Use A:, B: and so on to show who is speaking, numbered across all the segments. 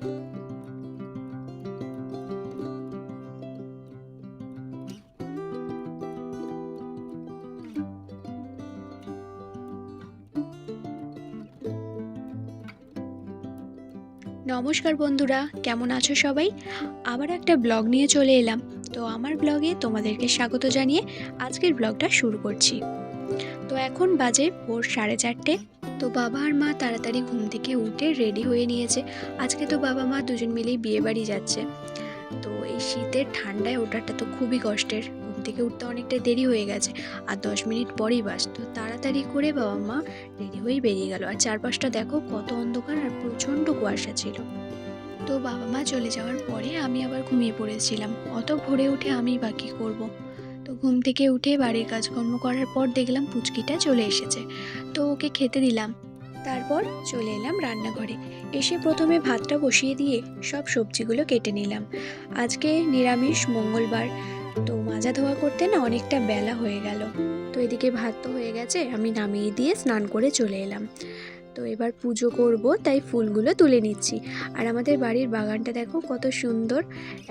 A: নমস্কার বন্ধুরা, কেমন আছো সবাই? আবার একটা ব্লগ নিয়ে চলে এলাম। তো আমার ব্লগে তোমাদেরকে স্বাগত জানিয়ে আজকের ব্লগটা শুরু করছি। তো এখন বাজে ভোর 4:30। তো বাবা আর মা তাড়াতাড়ি ঘুম থেকে উঠে রেডি হয়ে নিয়েছে। আজকে তো বাবা মা দুজন মিলেই বিয়ে বাড়ি যাচ্ছে। তো এই শীতের ঠান্ডায় ওঠাটা তো খুবই কষ্টের। ঘুম থেকে উঠতে অনেকটা দেরি হয়ে গেছে, আর 10 মিনিট পরেই বাস। তো তাড়াতাড়ি করে বাবা মা রেডি হয়েই বেরিয়ে গেল। আর চারপাশটা দেখো কত অন্ধকার, আর প্রচণ্ড কুয়াশা ছিল। তো বাবা মা চলে যাওয়ার পরে আমি আবার ঘুমিয়ে পড়েছিলাম। অত ভোরে উঠে আমি বা কী করবো। তো ঘুম থেকে উঠে বাড়ির কাজকর্ম করার পর দেখলাম পুচকিটা চলে এসেছে। তো ওকে খেতে দিলাম। তারপর চলে এলাম রান্নাঘরে। এসে প্রথমে ভাতটা বসিয়ে দিয়ে সব সবজিগুলো কেটে নিলাম। আজকে নিরামিষ, মঙ্গলবার। তো মাজা ধোয়া করতে না অনেকটা বেলা হয়ে গেল। তো এদিকে ভাত তো হয়ে গেছে, আমি নামিয়ে দিয়ে স্নান করে চলে এলাম। তো এবার পুজো করব, তাই ফুলগুলো তুলে নিচ্ছি। আর আমাদের বাড়ির বাগানটা দেখো কত সুন্দর,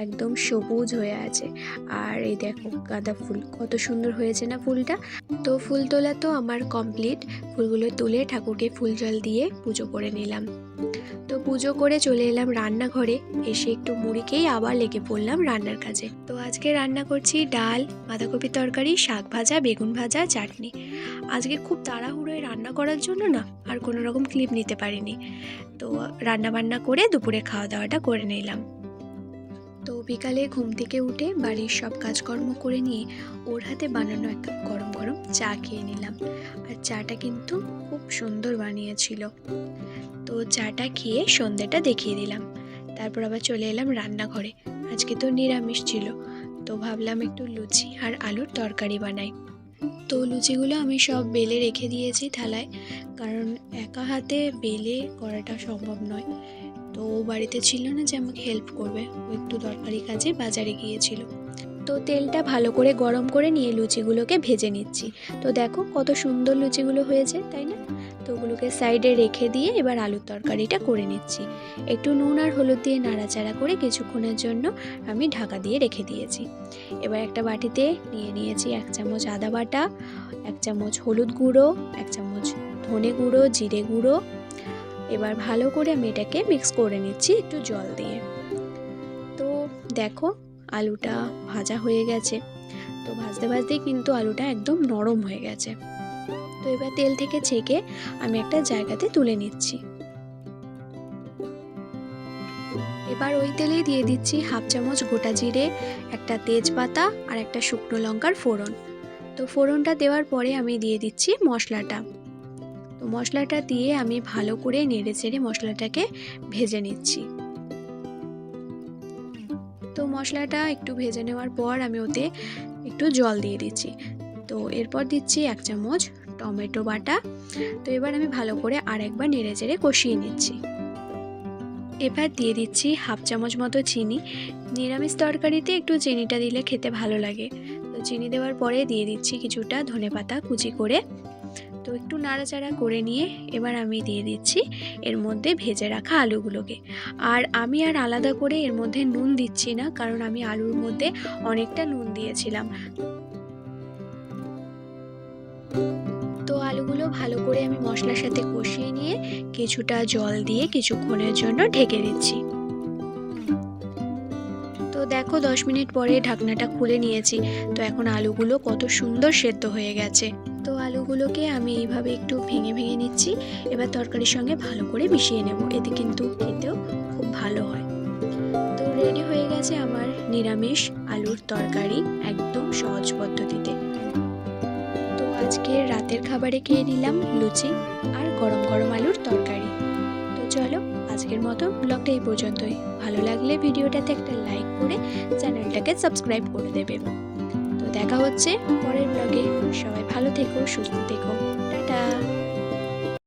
A: একদম সবুজ হয়ে আছে। আর এই দেখো গাঁদা ফুল কত সুন্দর হয়েছে না ফুলটা। তো ফুল তোলা তো আমার কমপ্লিট। ফুলগুলো তুলে ঠাকুরকে ফুল জল দিয়ে পুজো করে নিলাম। তো পুজো করে চলে এলাম রান্নাঘরে। এসে একটু মুড়ি খেয়ে আবার লেগে পড়লাম রান্নার কাজে। তো আজকে রান্না করছি ডাল, বাঁধাকপির তরকারি, শাক ভাজা, বেগুন ভাজা, চাটনি। আজকে খুব তাড়াহুড়োয় রান্না করার জন্য না আর কোনো রকম ক্লিপ নিতে পারিনি। তো রান্না বান্না করে দুপুরে খাওয়া দাওয়াটা করে নিলাম। তো বিকালে ঘুম থেকে উঠে বাড়ির সব কাজকর্ম করে নিয়ে ওর হাতে বানানো এক কাপ গরম গরম চা খেয়ে নিলাম। আর চাটা কিন্তু খুব সুন্দর বানিয়েছিল। তো চাটা খেয়ে সন্ধ্যেটা দেখিয়ে দিলাম। তারপর আবার চলে এলাম রান্নাঘরে। আজকে তো নিরামিষ ছিল, তো ভাবলাম একটু লুচি আর আলুর তরকারি বানাই। তো লুচিগুলো আমি সব বেলে রেখে দিয়েছি থালায়, কারণ একা হাতে বেলে করাটা সম্ভব নয়। তো ও বাড়িতে ছিল না যে আমাকে হেল্প করবে, ও একটু দরকারি কাজে বাজারে গিয়েছিল। তো তেলটা ভালো করে গরম করে নিয়ে লুচিগুলোকে ভেজে নিচ্ছি। তো দেখো কত সুন্দর লুচিগুলো হয়েছে, তাই না? তো ওগুলোকে সাইডে রেখে দিয়ে এবার আলুর তরকারিটা করে নিচ্ছি। একটু নুন আর হলুদ দিয়ে নাড়াচাড়া করে কিছুক্ষণের জন্য আমি ঢাকা দিয়ে রেখে দিয়েছি। এবার একটা বাটিতে নিয়ে নিয়েছি 1 চামচ আদা বাটা, 1 চামচ হলুদ গুঁড়ো, 1 চামচ ধনে গুঁড়ো, জিরে গুঁড়ো। এবার ভালো করে আমি এটাকে মিক্স করে নিচ্ছি একটু জল দিয়ে। তো দেখো আলুটা ভাজা হয়ে গেছে। তো ভাজতে ভাজতেই কিন্তু আলুটা একদম নরম হয়ে গেছে। তো এবার তেল থেকে ছেঁকে আমি একটা জায়গাতে তুলে নিচ্ছি। এবার ওই তেলেই দিয়ে দিচ্ছি 1/2 চামচ গোটা জিরে, একটা তেজপাতা আর একটা শুকনো লঙ্কার ফোড়ন। তো ফোড়নটা দেওয়ার পরে আমি দিয়ে দিচ্ছি মশলাটা। তো মশলাটা দিয়ে আমি ভালো করে নেড়ে চেড়ে মশলাটাকে ভেজে নিচ্ছি। তো মশলাটা একটু ভেজে নেওয়ার পর আমি ওতে একটু জল দিয়ে দিচ্ছি। তো এরপর দিচ্ছি 1 চামচ টমেটো বাটা। তো এবার আমি ভালো করে আরেকবার নেড়ে চেড়ে কষিয়ে নিচ্ছি। এবার দিয়ে দিচ্ছি 1/2 চামচ মতো চিনি। নিরামিষ তরকারিতে একটু চিনিটা দিলে খেতে ভালো লাগে। তো চিনি দেওয়ার পরে দিয়ে দিচ্ছি কিছুটা ধনেপাতা কুচি করে। তো একটু নাড়াচাড়া করে নিয়ে এবার আমি দিয়ে দিচ্ছি এর মধ্যে ভেজে রাখা আলুগুলোকে। আর আমি আর আলাদা করে এর মধ্যে নুন দিচ্ছি না, কারণ আমি আলুর মধ্যে অনেকটা নুন দিয়েছিলাম। তো আলুগুলো ভালো করে আমি মশলার সাথে কষিয়ে নিয়ে কিছুটা জল দিয়ে কিছুক্ষণের জন্য ঢেকে দিচ্ছি। তো দেখো 10 মিনিট পরে ঢাকনাটা খুলে নিয়েছি। তো এখন আলুগুলো কত সুন্দর সেদ্ধ হয়ে গেছে। তো আলুগুলোকে আমি এইভাবে একটু ভেঙে ভেঙে নিচ্ছি। এবার তরকারির সঙ্গে ভালো করে মিশিয়ে নেব, এতে কিন্তু খেতেও খুব ভালো হয়। তো রেডি হয়ে গেছে আমার নিরামিষ আলুর তরকারি, একদম সহজ পদ্ধতিতে। তো আজকে রাতের খাবারে খেয়ে নিলাম লুচি আর গরম গরম আলুর তরকারি। তো চলো আজকের মতো ব্লগটা এই পর্যন্তই। ভালো লাগলে ভিডিওটাতে একটা লাইক করে চ্যানেলটাকে সাবস্ক্রাইব করে দেবে। তো দেখা হচ্ছে পরের ব্লগে। সবাই ভালো থেকো, সুস্থ থেকো।